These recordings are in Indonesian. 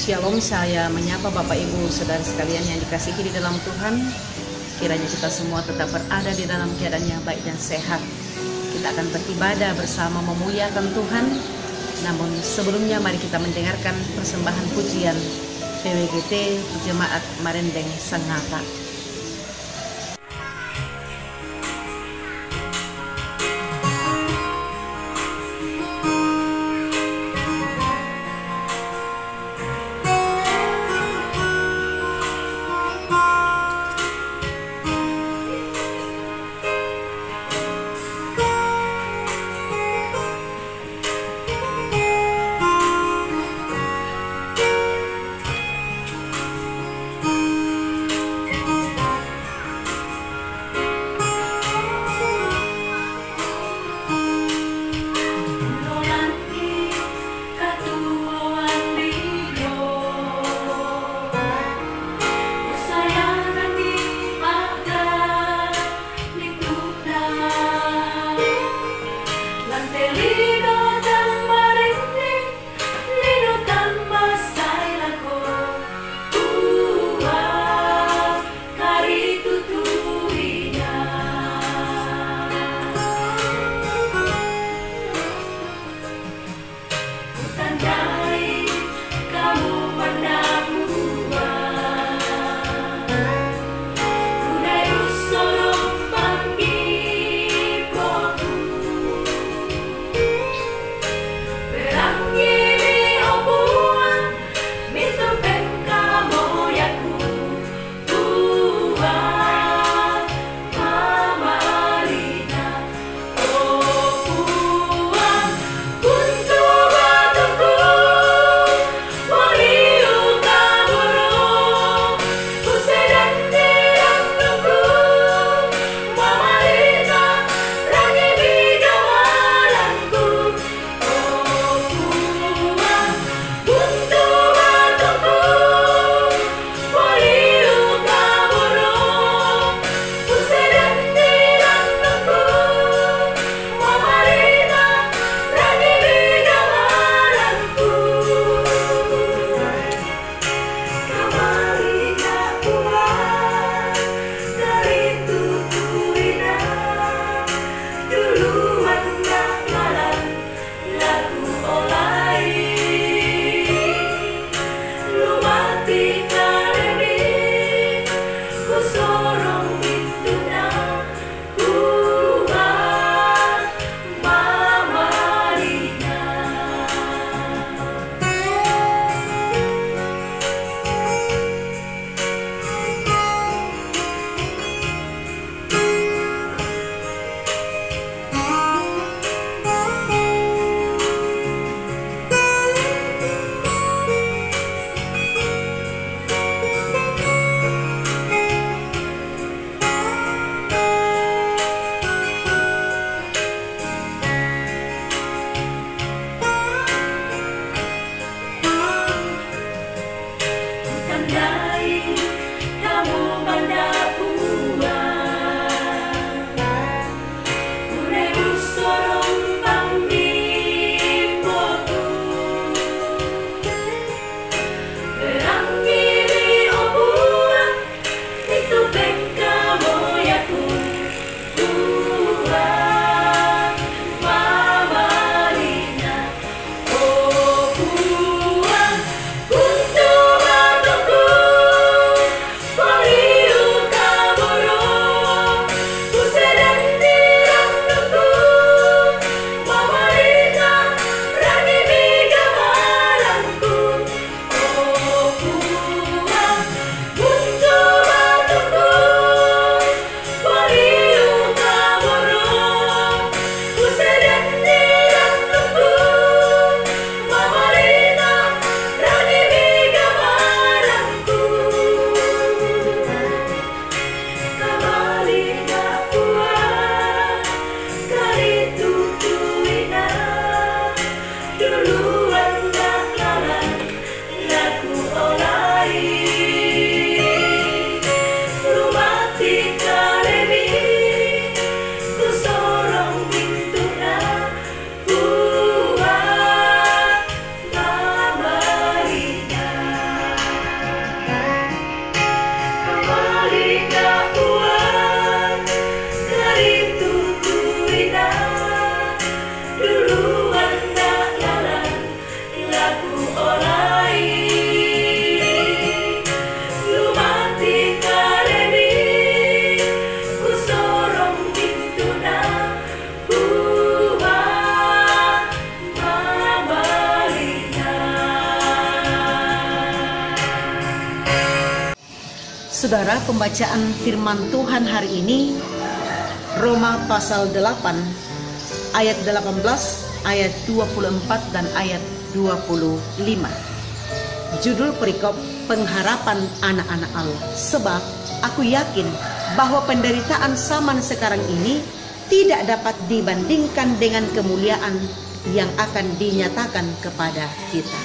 Shalom, saya menyapa Bapak Ibu Saudara sekalian yang dikasihi di dalam Tuhan. Kiranya kita semua tetap berada di dalam keadaan yang baik dan sehat. Kita akan beribadah bersama memuliakan Tuhan. Namun sebelumnya mari kita mendengarkan persembahan pujian PWGT Jemaat Marendeng Sangata. Saudara, pembacaan firman Tuhan hari ini Roma pasal 8 ayat 18, ayat 24 dan ayat 25. Judul perikop pengharapan anak-anak Allah. Sebab aku yakin bahwa penderitaan zaman sekarang ini tidak dapat dibandingkan dengan kemuliaan yang akan dinyatakan kepada kita.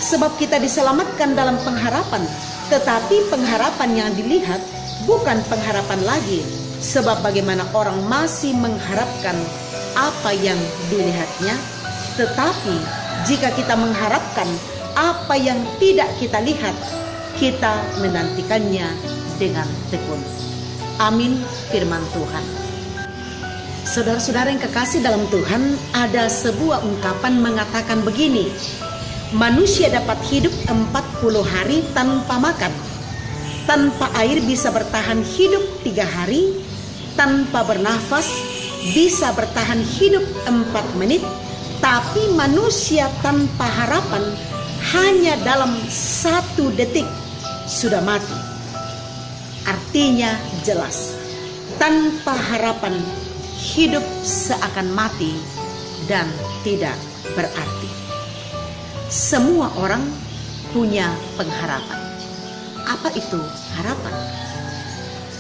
Sebab kita diselamatkan dalam pengharapan, tetapi pengharapan yang dilihat bukan pengharapan lagi. Sebab bagaimana orang masih mengharapkan apa yang dilihatnya, tetapi jika kita mengharapkan apa yang tidak kita lihat, kita menantikannya dengan tekun. Amin, firman Tuhan. Saudara-saudara yang kekasih dalam Tuhan, ada sebuah ungkapan mengatakan begini: manusia dapat hidup 40 hari tanpa makan, tanpa air bisa bertahan hidup 3 hari, tanpa bernafas bisa bertahan hidup 4 menit, tapi manusia tanpa harapan hanya dalam 1 detik sudah mati. Artinya jelas, tanpa harapan hidup seakan mati dan tidak berarti. Semua orang punya pengharapan. Apa itu harapan?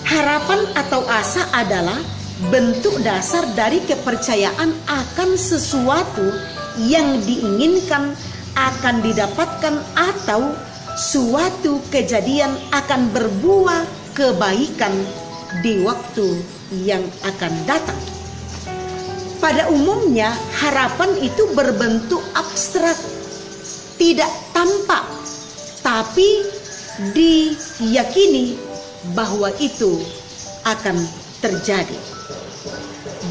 Harapan atau asa adalah bentuk dasar dari kepercayaan akan sesuatu yang diinginkan akan didapatkan atau suatu kejadian akan berbuah kebaikan di waktu yang akan datang. Pada umumnya harapan itu berbentuk abstrak, tidak tampak, tapi diyakini bahwa itu akan terjadi.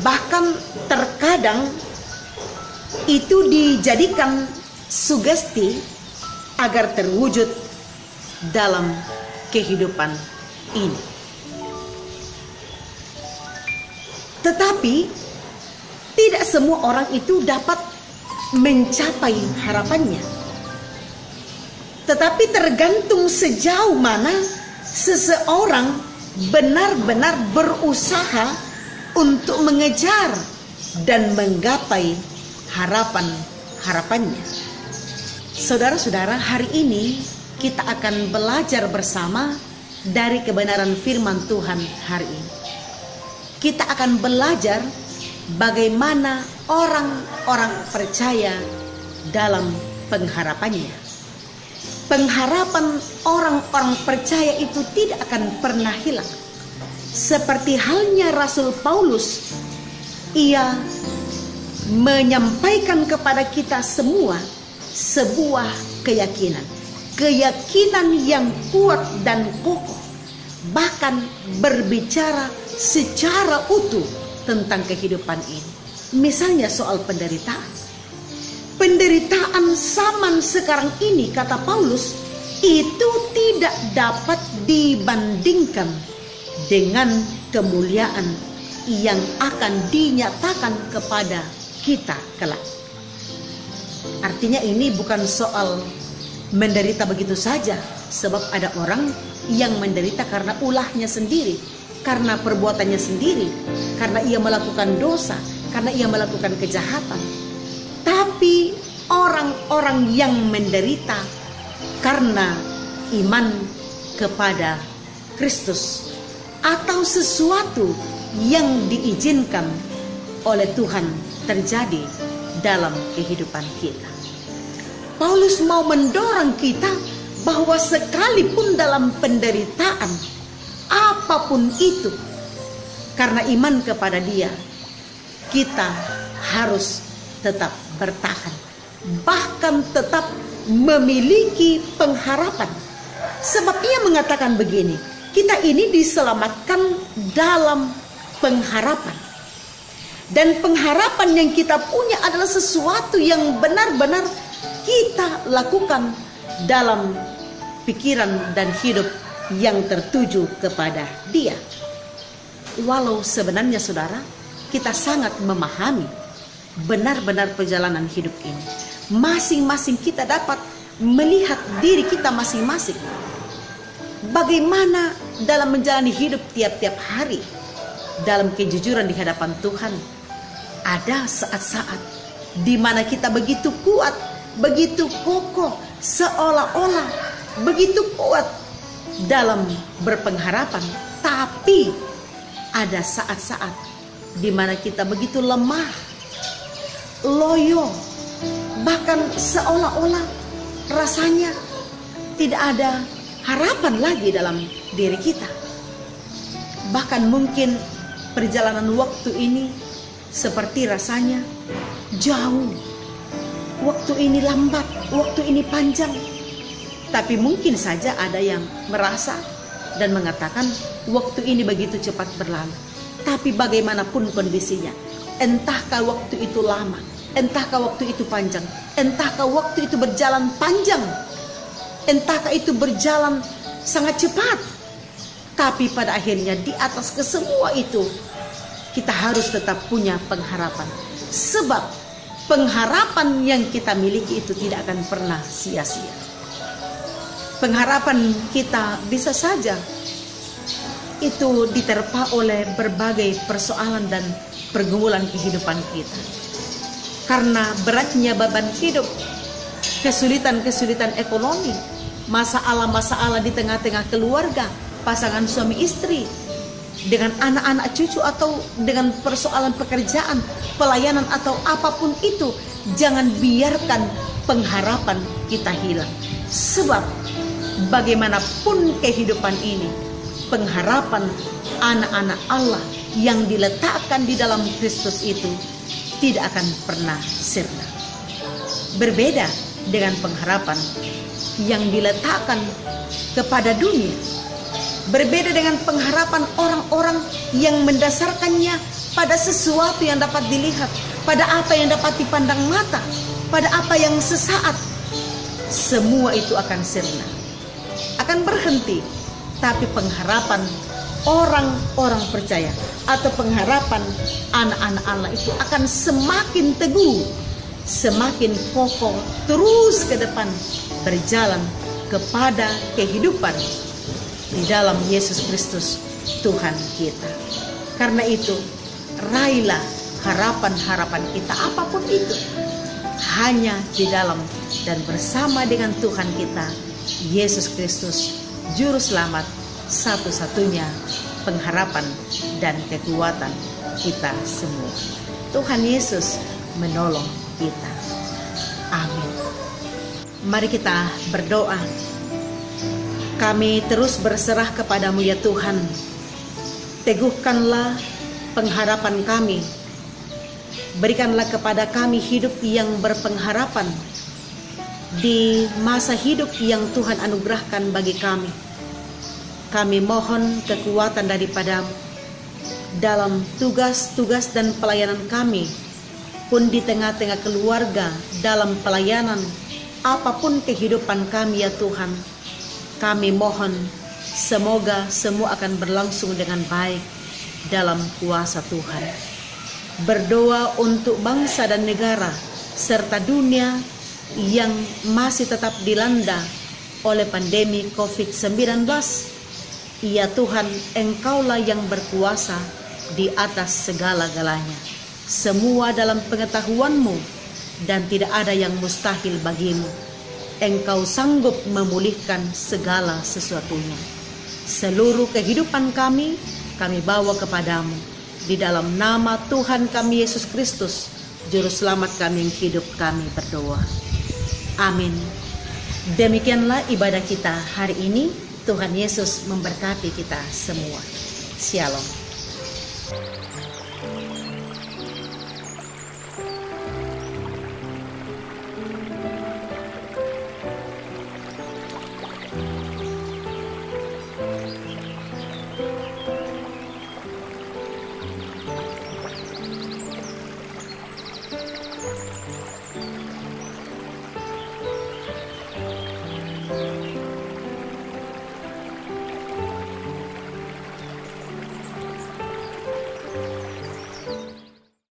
Bahkan terkadang itu dijadikan sugesti agar terwujud dalam kehidupan ini. Tetapi tidak semua orang itu dapat mencapai harapannya. Tetapi tergantung sejauh mana seseorang benar-benar berusaha untuk mengejar dan menggapai harapannya. Saudara-saudara, hari ini kita akan belajar bersama dari kebenaran firman Tuhan hari ini. Kita akan belajar bagaimana orang-orang percaya dalam pengharapannya. Pengharapan orang-orang percaya itu tidak akan pernah hilang. Seperti halnya Rasul Paulus, ia menyampaikan kepada kita semua sebuah keyakinan yang kuat dan kokoh, bahkan berbicara secara utuh tentang kehidupan ini. Misalnya soal penderitaan. Penderitaan zaman sekarang ini, kata Paulus, itu tidak dapat dibandingkan dengan kemuliaan yang akan dinyatakan kepada kita kelak. Artinya ini bukan soal menderita begitu saja, sebab ada orang yang menderita karena ulahnya sendiri, karena perbuatannya sendiri, karena ia melakukan dosa, karena ia melakukan kejahatan. Tapi orang-orang yang menderita karena iman kepada Kristus atau sesuatu yang diizinkan oleh Tuhan terjadi dalam kehidupan kita. Paulus mau mendorong kita bahwa sekalipun dalam penderitaan apapun itu, karena iman kepada Dia, kita harus tetap bertahan, bahkan tetap memiliki pengharapan. Sebab ia mengatakan begini, kita ini diselamatkan dalam pengharapan. Dan pengharapan yang kita punya adalah sesuatu yang benar-benar kita lakukan dalam pikiran dan hidup yang tertuju kepada Dia. Walau sebenarnya saudara, kita sangat memahami benar-benar perjalanan hidup ini. Masing-masing kita dapat melihat diri kita masing-masing. bagaimana dalam menjalani hidup tiap-tiap hari dalam kejujuran di hadapan Tuhan. Ada saat-saat di mana kita begitu kuat, begitu kokoh, seolah-olah begitu kuat dalam berpengharapan, tapi ada saat-saat di mana kita begitu lemah, loyo, bahkan seolah-olah rasanya tidak ada harapan lagi dalam diri kita. Bahkan mungkin perjalanan waktu ini seperti rasanya jauh, waktu ini lambat, waktu ini panjang. Tapi mungkin saja ada yang merasa dan mengatakan waktu ini begitu cepat berlalu. Tapi bagaimanapun kondisinya, entahkah waktu itu lama, entahkah waktu itu panjang, entahkah waktu itu berjalan panjang, entahkah itu berjalan sangat cepat, tapi pada akhirnya di atas kesemua itu kita harus tetap punya pengharapan. Sebab pengharapan yang kita miliki itu tidak akan pernah sia-sia. Pengharapan kita bisa saja itu diterpa oleh berbagai persoalan dan pergumulan kehidupan kita. Karena beratnya beban hidup, kesulitan-kesulitan ekonomi, masalah-masalah di tengah-tengah keluarga, pasangan suami istri, dengan anak-anak cucu, atau dengan persoalan pekerjaan, pelayanan, atau apapun itu, jangan biarkan pengharapan kita hilang. Sebab bagaimanapun kehidupan ini, pengharapan anak-anak Allah yang diletakkan di dalam Kristus itu tidak akan pernah sirna. Berbeda dengan pengharapan yang diletakkan kepada dunia. Berbeda dengan pengharapan orang-orang yang mendasarkannya pada sesuatu yang dapat dilihat, pada apa yang dapat dipandang mata, pada apa yang sesaat. Semua itu akan sirna, akan berhenti. Tapi pengharapan orang-orang percaya atau pengharapan anak-anak Allah itu akan semakin teguh, semakin kokoh, terus ke depan berjalan kepada kehidupan di dalam Yesus Kristus Tuhan kita. Karena itu, raihlah harapan-harapan kita apapun itu hanya di dalam dan bersama dengan Tuhan kita, Yesus Kristus, Juru Selamat, satu-satunya pengharapan dan kekuatan kita semua. Tuhan Yesus menolong kita. Amin. Mari kita berdoa. Kami terus berserah kepadamu ya Tuhan. Teguhkanlah pengharapan kami. Berikanlah kepada kami hidup yang berpengharapan di masa hidup yang Tuhan anugerahkan bagi kami. Kami mohon kekuatan daripadamu dalam tugas-tugas dan pelayanan kami, pun di tengah-tengah keluarga, dalam pelayanan, apapun kehidupan kami ya Tuhan. Kami mohon semoga semua akan berlangsung dengan baik dalam kuasa Tuhan. Berdoa untuk bangsa dan negara serta dunia yang masih tetap dilanda oleh pandemi COVID-19. Ya Tuhan, Engkaulah yang berkuasa di atas segala-galanya. Semua dalam pengetahuan-Mu dan tidak ada yang mustahil bagimu. Engkau sanggup memulihkan segala sesuatunya. Seluruh kehidupan kami bawa kepadamu. Di dalam nama Tuhan kami Yesus Kristus, Juru Selamat kami yang hidup, kami berdoa. Amin. Demikianlah ibadah kita hari ini. Tuhan Yesus memberkati kita semua. Shalom.